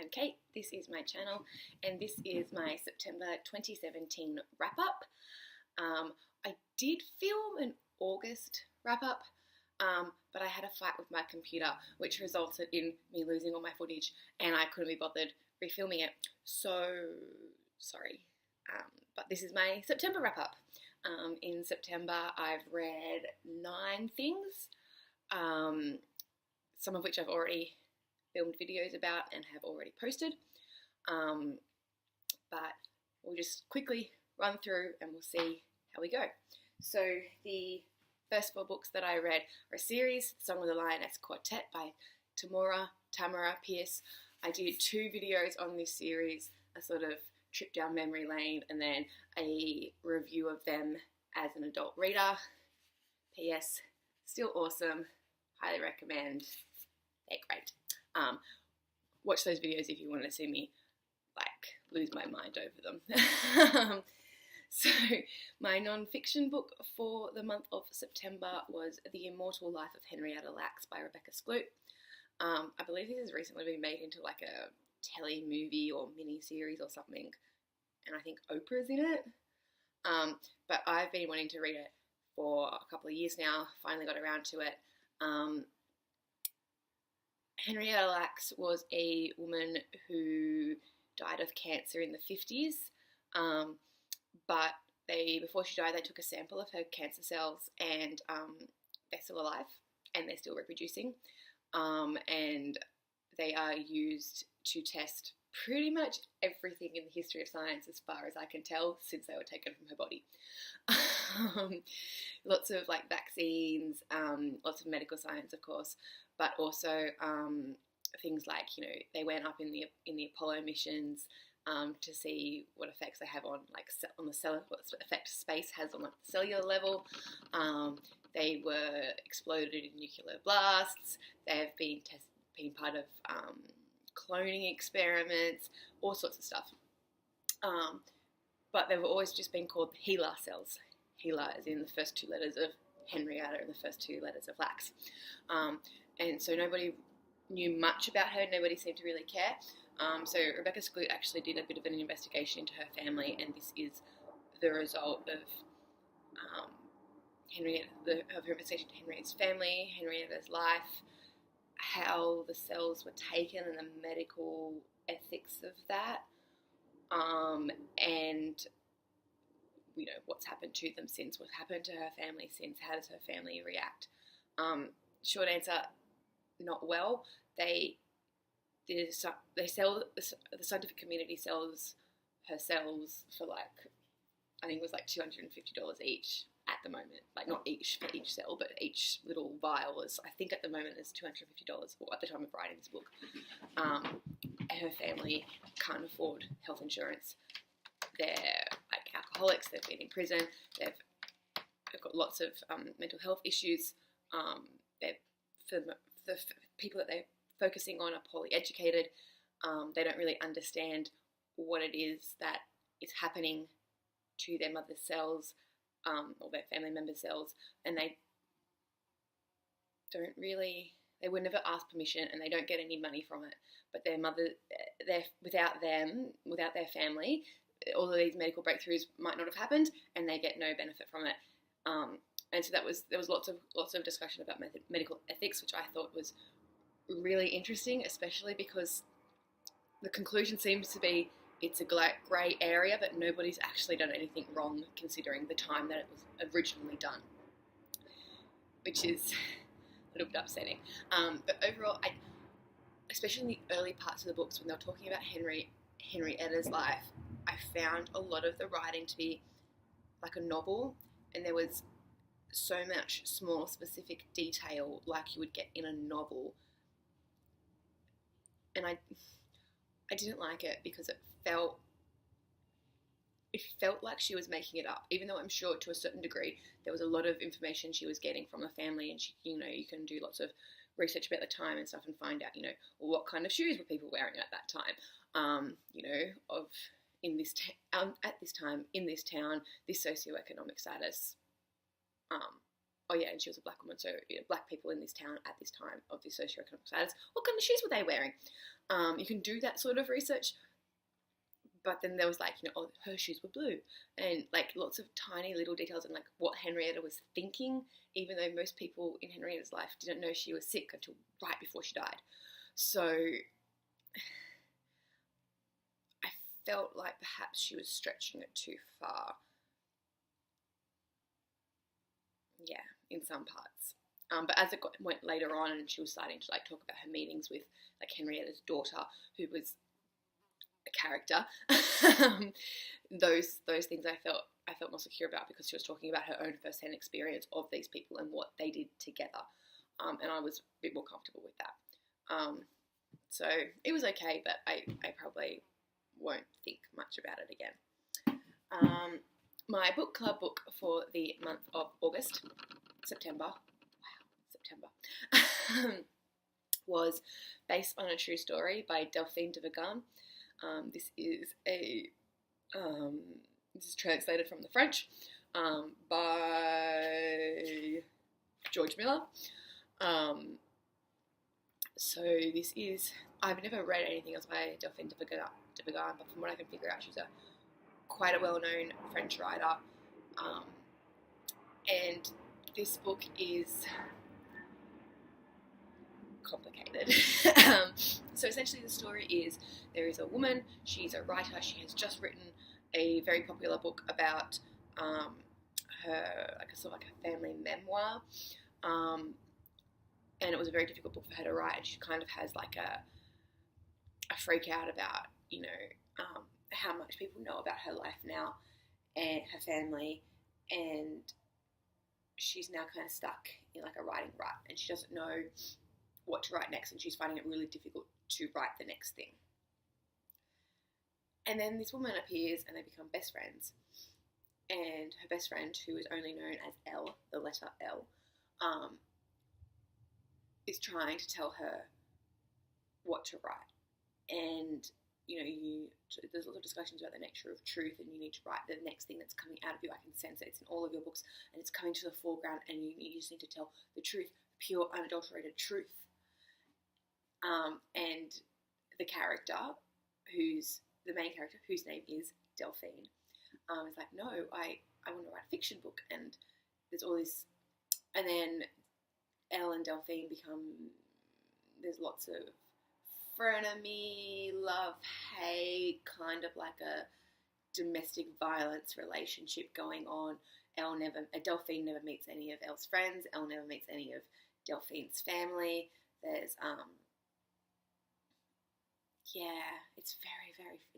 I'm Kate, this is my channel, and this is my September 2017 wrap-up. I did film an August wrap-up, but I had a fight with my computer, which resulted in me losing all my footage, and I couldn't be bothered refilming it, so sorry. But this is my September wrap-up. In September, I've read 9 things, some of which I've already filmed videos about and have already posted, but we'll just quickly run through and we'll see how we go. So the first 4 books that I read are a series, Song of the Lioness Quartet by Tamora Pierce. I did 2 videos on this series, a sort of trip down memory lane and then a review of them as an adult reader. P.S. Still awesome, highly recommend, they're great. Watch those videos if you want to see me lose my mind over them. So my non-fiction book for the month of September was The Immortal Life of Henrietta by Rebecca Skloot. I believe this has recently been made into like a telly movie or mini-series or something, and I think Oprah's in it. But I've been wanting to read it for a couple of years now, finally got around to it. Henrietta was a woman who died of cancer in the 50s, but before she died, they took a sample of her cancer cells, and they're still alive and they're still reproducing, and they are used to test pretty much everything in the history of science as far as I can tell since they were taken from her body. Lots of vaccines, lots of medical science of course, but also things like, they went up in the Apollo missions to see what effects they have on the cell, what effect space has on the cellular level. They were exploded in nuclear blasts. They have been part of cloning experiments, all sorts of stuff. But they've always just been called HeLa cells. HeLa is in the first 2 letters of Henrietta and the first 2 letters of Lax. And so nobody knew much about her, nobody seemed to really care. So Rebecca Skloot actually did a bit of an investigation into her family, and this is the result of her investigation into Henrietta's family, Henrietta's life, how the cells were taken and the medical ethics of that, and what's happened to them since, what happened to her family since, how does her family react. Short answer, not well. The scientific community sells her cells for I think it was $250 each at the moment. Not each for each cell, but each little vial is, I think at the moment is $250, or at the time of writing this book. Her family can't afford health insurance. They're alcoholics, they've been in prison, they've got lots of mental health issues. The people that they're focusing on are poorly educated. They don't really understand what it is that is happening to their mother's cells, or their family members' cells, and they would never ask permission, and they don't get any money from it. But without their family, all of these medical breakthroughs might not have happened, and they get no benefit from it. And so there was lots of discussion about medical ethics, which I thought was really interesting, especially because the conclusion seems to be it's a grey area, but nobody's actually done anything wrong considering the time that it was originally done, which is a little bit upsetting. But overall, especially in the early parts of the books when they're talking about Henrietta's life, I found a lot of the writing to be like a novel, and there was so much small specific detail like you would get in a novel, and I didn't like it because it felt like she was making it up, even though I'm sure to a certain degree there was a lot of information she was getting from her family, and you can do lots of research about the time and stuff and find out what kind of shoes were people wearing at that time, at this time in this town, this socioeconomic status. Oh yeah, and she was a black woman, so black people in this town at this time of this socioeconomic status, what kind of shoes were they wearing? You can do that sort of research, but then there was like, you know, oh, her shoes were blue, and like lots of tiny little details and like what Henrietta was thinking, even though most people in Henrietta's life didn't know she was sick until right before she died. So I felt like perhaps she was stretching it too far. Yeah, in some parts. But as it went later on, and she was starting to like talk about her meetings with like Henrietta's daughter, who was a character, those things I felt more secure about, because she was talking about her own first-hand experience of these people and what they did together, and I was a bit more comfortable with that. So it was okay, but I probably won't think much about it again. My book club book for the month of September, was based on a true story by Delphine de Vigan. This is translated from the French by George Miller. So this is, I've never read anything else by Delphine de Vigan, but from what I can figure out, she's quite a well-known French writer. And this book is complicated. So essentially the story is, there is a woman, she's a writer, she has just written a very popular book about her, like a sort of like a family memoir, and it was a very difficult book for her to write, and she kind of has like a freak out about, you know, how much people know about her life now and her family, and she's now kind of stuck in like a writing rut, and she doesn't know what to write next, and she's finding it really difficult to write the next thing. And then this woman appears, and they become best friends, and her best friend, who is only known as L, the letter L, is trying to tell her what to write. And you know, there's lots of discussions about the nature of truth, and you need to write the next thing that's coming out of you. I can sense it. It's in all of your books, and it's coming to the foreground, and you just need to tell the truth, pure, unadulterated truth. And the character, who's the main character, whose name is Delphine, is like, no, I want to write a fiction book, and there's all this, and then Elle and Delphine become, there's lots of frenemy, love, hate, kind of like a domestic violence relationship going on. Delphine never meets any of Elle's friends. Elle never meets any of Delphine's family. There's, yeah, it's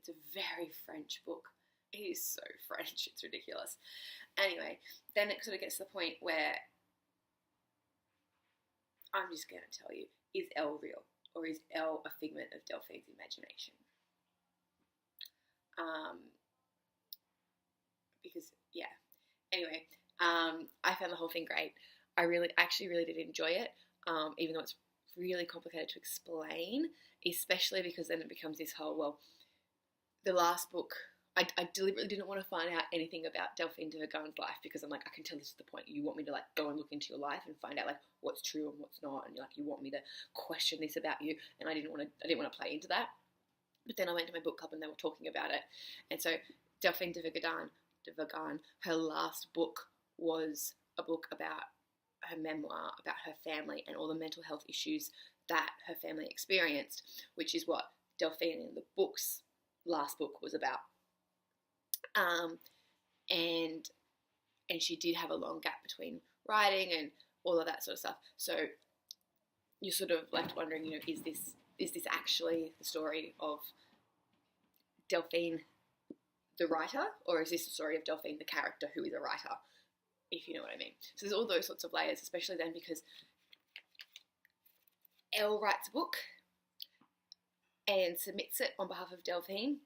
a very French book. It is so French, it's ridiculous. Anyway, then it sort of gets to the point where I'm just going to tell you, is Elle real? Or is Elle a figment of Delphine's imagination? Because, yeah. Anyway, I found the whole thing great. I actually really did enjoy it, even though it's really complicated to explain, especially because then it becomes this whole, well, the last book, I deliberately didn't want to find out anything about Delphine de Vigan's life, because I'm like, I can tell this is the point. You want me to like go and look into your life and find out like what's true and what's not, and like you want me to question this about you, and I didn't want to play into that. But then I went to my book club and they were talking about it, and so Delphine de Vigan, her last book was a book about her memoir, about her family and all the mental health issues that her family experienced, which is what Delphine in the book's last book was about. And she did have a long gap between writing and all of that sort of stuff. So you're sort of left wondering, you know, is this actually the story of Delphine, the writer, or is this the story of Delphine, the character who is a writer, if you know what I mean? So there's all those sorts of layers, especially then because Elle writes a book and submits it on behalf of Delphine.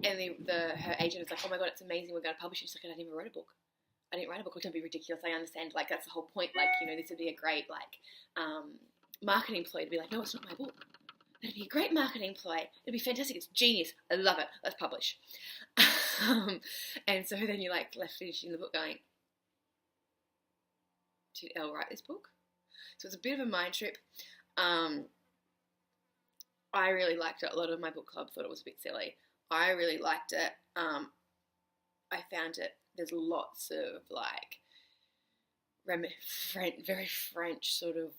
And her agent is like, oh my god, it's amazing, we're going to publish it. She's like, I didn't even write a book. I didn't write a book. It can be ridiculous. I understand. Like, that's the whole point. Like, you know, this would be a great, like, marketing ploy to be like, no, it's not my book. It'd be a great marketing ploy. It'd be fantastic. It's genius. I love it. Let's publish. And so then you're, like, left finishing the book going, did Elle write this book? So it's a bit of a mind trip. I really liked it. A lot of my book club thought it was a bit silly. I really liked it. I found it, there's lots of like very French sort of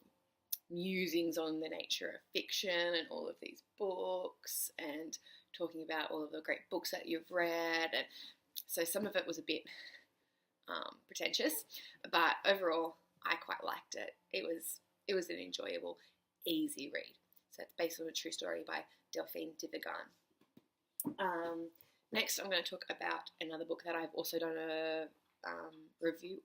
musings on the nature of fiction and all of these books, and talking about all of the great books that you've read. And so some of it was a bit pretentious, but overall I quite liked it. It was an enjoyable, easy read. So it's based on a true story by Delphine de Vigan. Next, I'm going to talk about another book that I've also done a review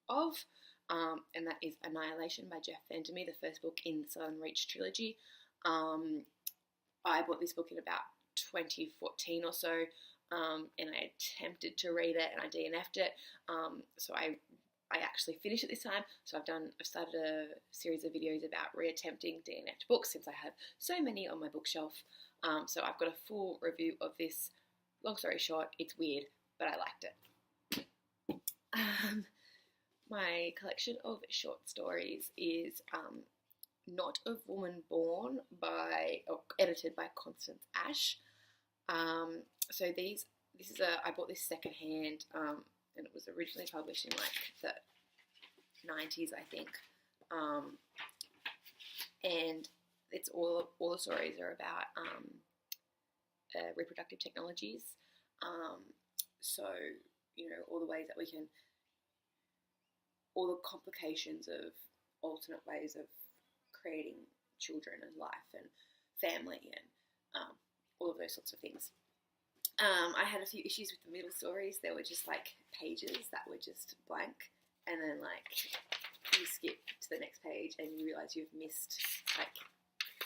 of, and that is Annihilation by VanderMeer, the first book in the Southern Reach trilogy. I bought this book in about 2014 or so, and I attempted to read it and I DNF'd it. So I actually finished it this time. So I've started a series of videos about reattempting DNF'd books, since I have so many on my bookshelf. So I've got a full review of this. Long story short, it's weird, but I liked it. My collection of short stories is Not of Woman Born edited by Constance Ash. So I bought this secondhand, and it was originally published in like the 90s, I think. And it's all the stories are about reproductive technologies. So, you know, all the ways that we can, all the complications of alternate ways of creating children and life and family and all of those sorts of things. I had a few issues with the middle stories. There were just like pages that were just blank, and then like you skip to the next page and you realise you've missed, like,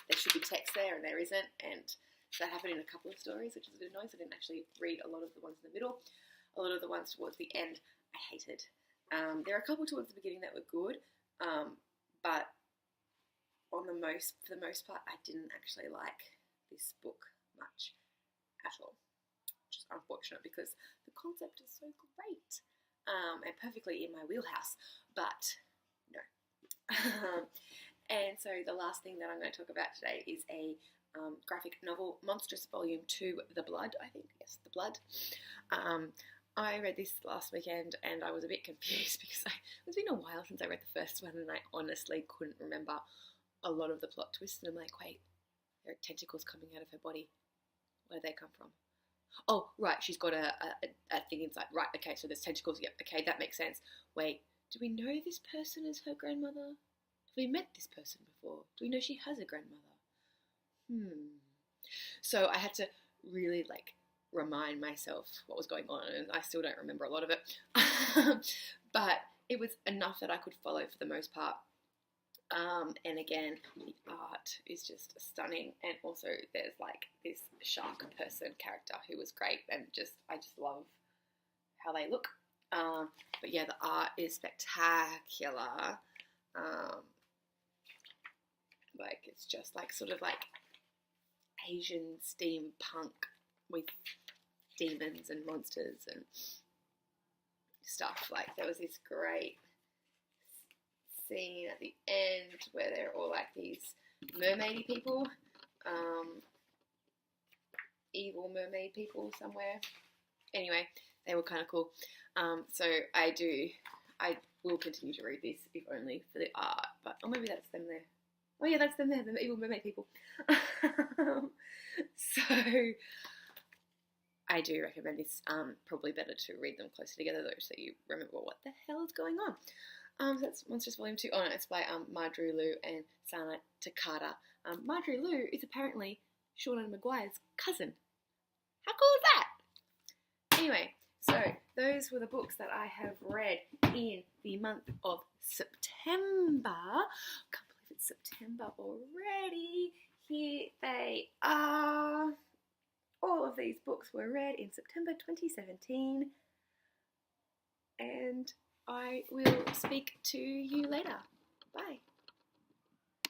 there should be text there and there isn't, and so that happened in a couple of stories, which is a bit annoying. So I didn't actually read a lot of the ones in the middle. A lot of the ones towards the end I hated. There are a couple towards the beginning that were good, but for the most part, I didn't actually like this book much at all, which is unfortunate because the concept is so great and perfectly in my wheelhouse, but no. And so the last thing that I'm going to talk about today is a graphic novel, Monstress Volume 2, The Blood, I think. Yes, The Blood. I read this last weekend and I was a bit confused because it's been a while since I read the first one, and I honestly couldn't remember a lot of the plot twists. And I'm like, wait, there are tentacles coming out of her body. Where did they come from? Oh, right, she's got a thing inside. Right, okay, so there's tentacles. Yep, okay, that makes sense. Wait, do we know this person is her grandmother? Have we met this person before? Do we know she has a grandmother? So I had to really like remind myself what was going on, and I still don't remember a lot of it. But it was enough that I could follow for the most part. And again, the art is just stunning, and also there's like this shark person character who was great, and I just love how they look. But yeah, the art is spectacular. Like it's just like sort of like Asian steampunk with demons and monsters and stuff. Like there was this great scene at the end where they're all like these mermaidy people, evil mermaid people somewhere. Anyway, they were kind of cool. So I will continue to read this, if only for the art. But maybe that's them there. Oh yeah, that's them there, the evil mermaid people. So I do recommend this. Probably better to read them closer together though, so you remember what the hell is going on. So that's Monstress Volume 2. Oh no, it's by Majorie Liu and Sana Takeda. Majorie Liu is apparently Seanan McGuire's cousin. How cool is that? Anyway, so those were the books that I have read in the month of September. Can't believe it's September already. Here they are. All of these books were read in September 2017. And I will speak to you later. Bye.